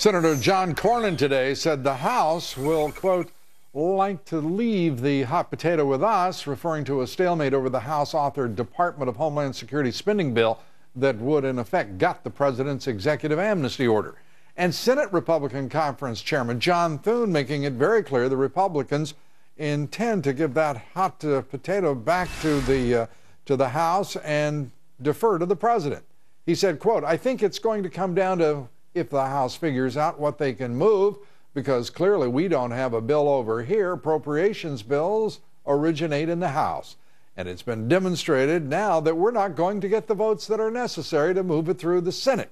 Senator John Cornyn today said the House will, quote, like to leave the hot potato with us, referring to a stalemate over the House-authored Department of Homeland Security spending bill that would, in effect, gut the president's executive amnesty order. And Senate Republican Conference Chairman John Thune making it very clear the Republicans intend to give that hot potato back to the House and defer to the president. He said, quote, I think it's going to come down to if the House figures out what they can move, because clearly we don't have a bill over here. Appropriations bills originate in the House. And it's been demonstrated now that we're not going to get the votes that are necessary to move it through the Senate.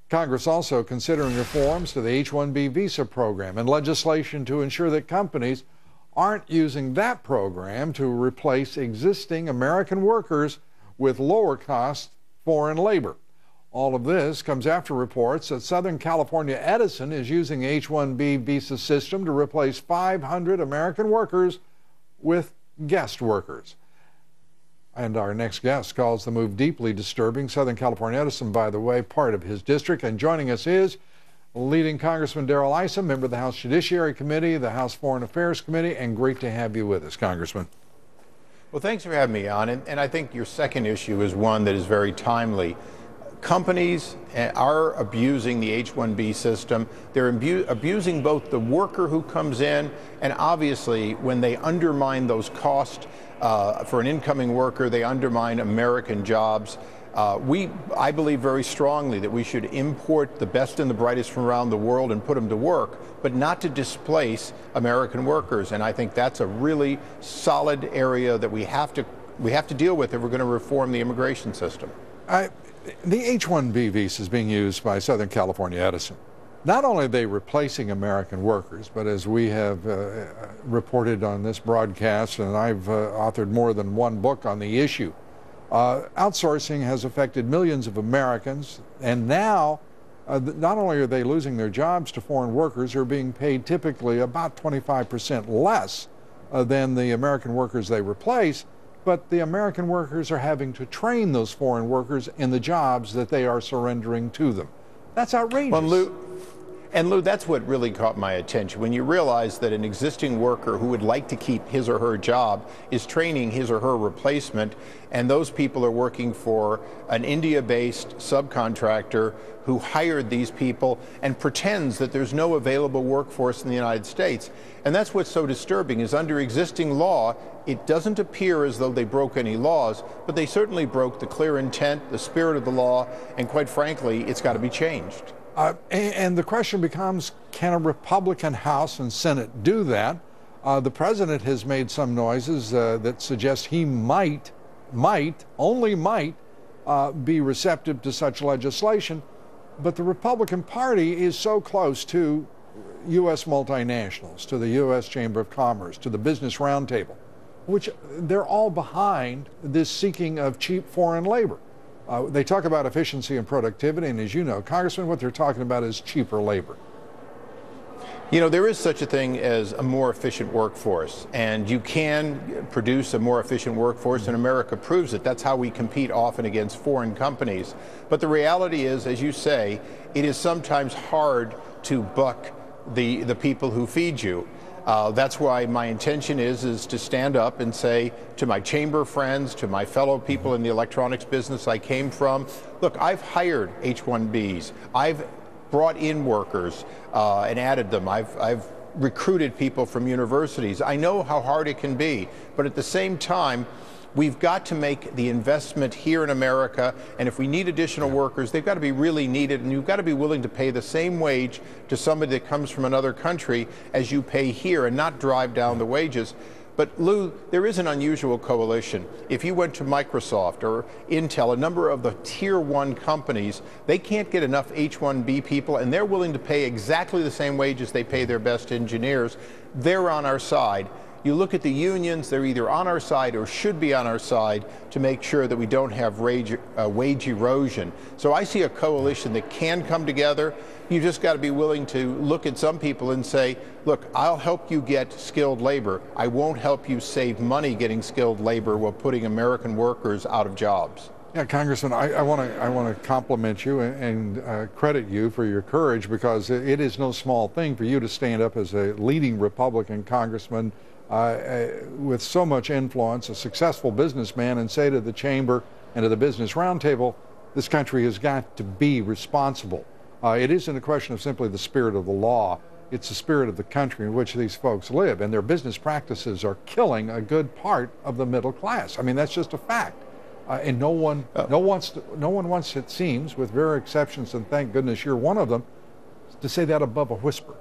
Congress also considering reforms to the H1-B visa program and legislation to ensure that companies aren't using that program to replace existing American workers with lower-cost foreign labor. All of this comes after reports that Southern California Edison is using the H1-B visa system to replace 500 American workers with guest workers. And our next guest calls the move deeply disturbing. Southern California Edison, by the way, part of his district. And joining us is leading Congressman Darrell Issa, member of the House Judiciary Committee, the House Foreign Affairs Committee, and great to have you with us, Congressman. Well, thanks for having me on. And I think your second issue is one that is very timely. Companies are abusing the H-1B system. They're abusing both the worker who comes in, and obviously when they undermine those costs for an incoming worker, they undermine American jobs. I believe very strongly that we should import the best and the brightest from around the world and put them to work, but not to displace American workers. And I think that's a really solid area that we have to deal with if we're going to reform the immigration system. The H-1B visa is being used by Southern California Edison. Not only are they replacing American workers, but as we have reported on this broadcast, and I've authored more than one book on the issue, outsourcing has affected millions of Americans, and now not only are they losing their jobs to foreign workers who are being paid typically about 25% less than the American workers they replace, but the American workers are having to train those foreign workers in the jobs that they are surrendering to them. That's outrageous. Well, Lou, that's what really caught my attention. When you realize that an existing worker who would like to keep his or her job is training his or her replacement, and those people are working for an India-based subcontractor who hired these people and pretends that there's no available workforce in the United States. And that's what's so disturbing, is under existing law, it doesn't appear as though they broke any laws, but they certainly broke the clear intent, the spirit of the law, and quite frankly, it's got to be changed. And the question becomes, can a Republican House and Senate do that? The president has made some noises that suggest he only might be receptive to such legislation. But the Republican Party is so close to U.S. multinationals, to the U.S. Chamber of Commerce, to the Business Roundtable, which they're all behind this seeking of cheap foreign labor. They talk about efficiency and productivity, and as you know, Congressman, what they're talking about is cheaper labor. You know, there is such a thing as a more efficient workforce, and you can produce a more efficient workforce, and America proves it. That's how we compete often against foreign companies. But the reality is, as you say, it is sometimes hard to buck the people who feed you. That's why my intention is to stand up and say to my chamber friends, to my fellow people in the electronics business I came from, look, I've hired H-1Bs. I've brought in workers and added them. I've recruited people from universities. I know how hard it can be, but at the same time, we've got to make the investment here in America, and if we need additional workers, they've got to be really needed, and you've got to be willing to pay the same wage to somebody that comes from another country as you pay here and not drive down the wages. But Lou, there is an unusual coalition. If you went to Microsoft or Intel, a number of the tier 1 companies, they can't get enough H-1B people, and they're willing to pay exactly the same wages they pay their best engineers. They're on our side. You look at the unions, they're either on our side or should be on our side to make sure that we don't have wage erosion. So I see a coalition that can come together. You just got to be willing to look at some people and say, look, I'll help you get skilled labor. I won't help you save money getting skilled labor while putting American workers out of jobs. Yeah, Congressman, I want to compliment you and credit you for your courage, because it is no small thing for you to stand up as a leading Republican congressman with so much influence, a successful businessman, and say to the chamber and to the Business Roundtable, this country has got to be responsible. It isn't a question of simply the spirit of the law. It's the spirit of the country in which these folks live, and their business practices are killing a good part of the middle class. I mean, that's just a fact. And no one wants, it seems, with rare exceptions, and thank goodness you're one of them, to say that above a whisper.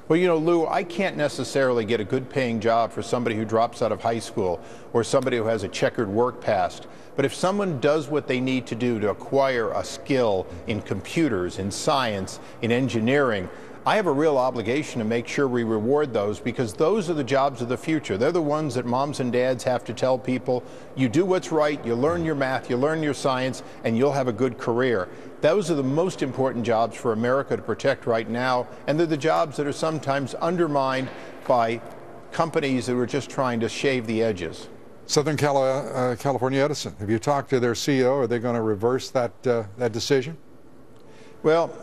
Well, you know, Lou, I can't necessarily get a good paying job for somebody who drops out of high school or somebody who has a checkered work past. But if someone does what they need to do to acquire a skill in computers, in science, in engineering, I have a real obligation to make sure we reward those, because those are the jobs of the future. They're the ones that moms and dads have to tell people, you do what's right, you learn your math, you learn your science, and you'll have a good career. Those are the most important jobs for America to protect right now, and they're the jobs that are sometimes undermined by companies that are just trying to shave the edges. Southern California Edison, have you talked to their CEO? Are they going to reverse that decision? Well,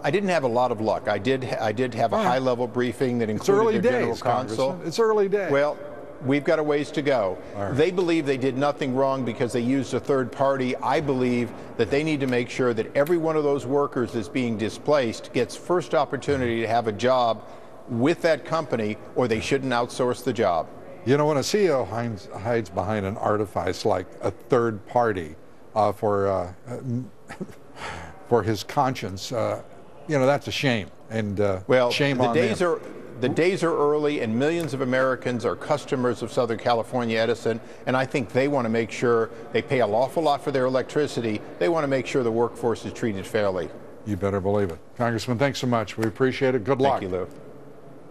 I didn't have a lot of luck. I did have a high-level briefing that included their general counsel. It's early days. Well, we've got a ways to go. Right. They believe they did nothing wrong because they used a third party. I believe that they need to make sure that every one of those workers that's being displaced gets first opportunity to have a job with that company, or they shouldn't outsource the job. You know, when a CEO hides behind an artifice like a third party for his conscience, you know, that's a shame. And well, shame on them. The days are early, and millions of Americans are customers of Southern California Edison, and I think they want to make sure they pay an awful lot for their electricity. They want to make sure the workforce is treated fairly. You better believe it. Congressman, thanks so much. We appreciate it. Good luck. Thank you, Lou.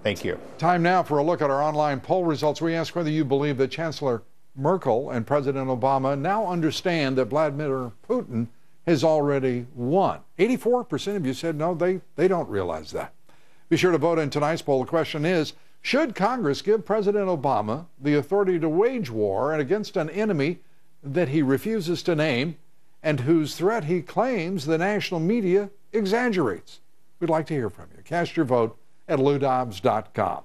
Thank you. Time now for a look at our online poll results. We ask whether you believe that Chancellor Merkel and President Obama now understand that Vladimir Putin has already won. 84% of you said no, they don't realize that. Be sure to vote in tonight's poll. The question is, should Congress give President Obama the authority to wage war against an enemy that he refuses to name and whose threat he claims the national media exaggerates? We'd like to hear from you. Cast your vote at LouDobbs.com.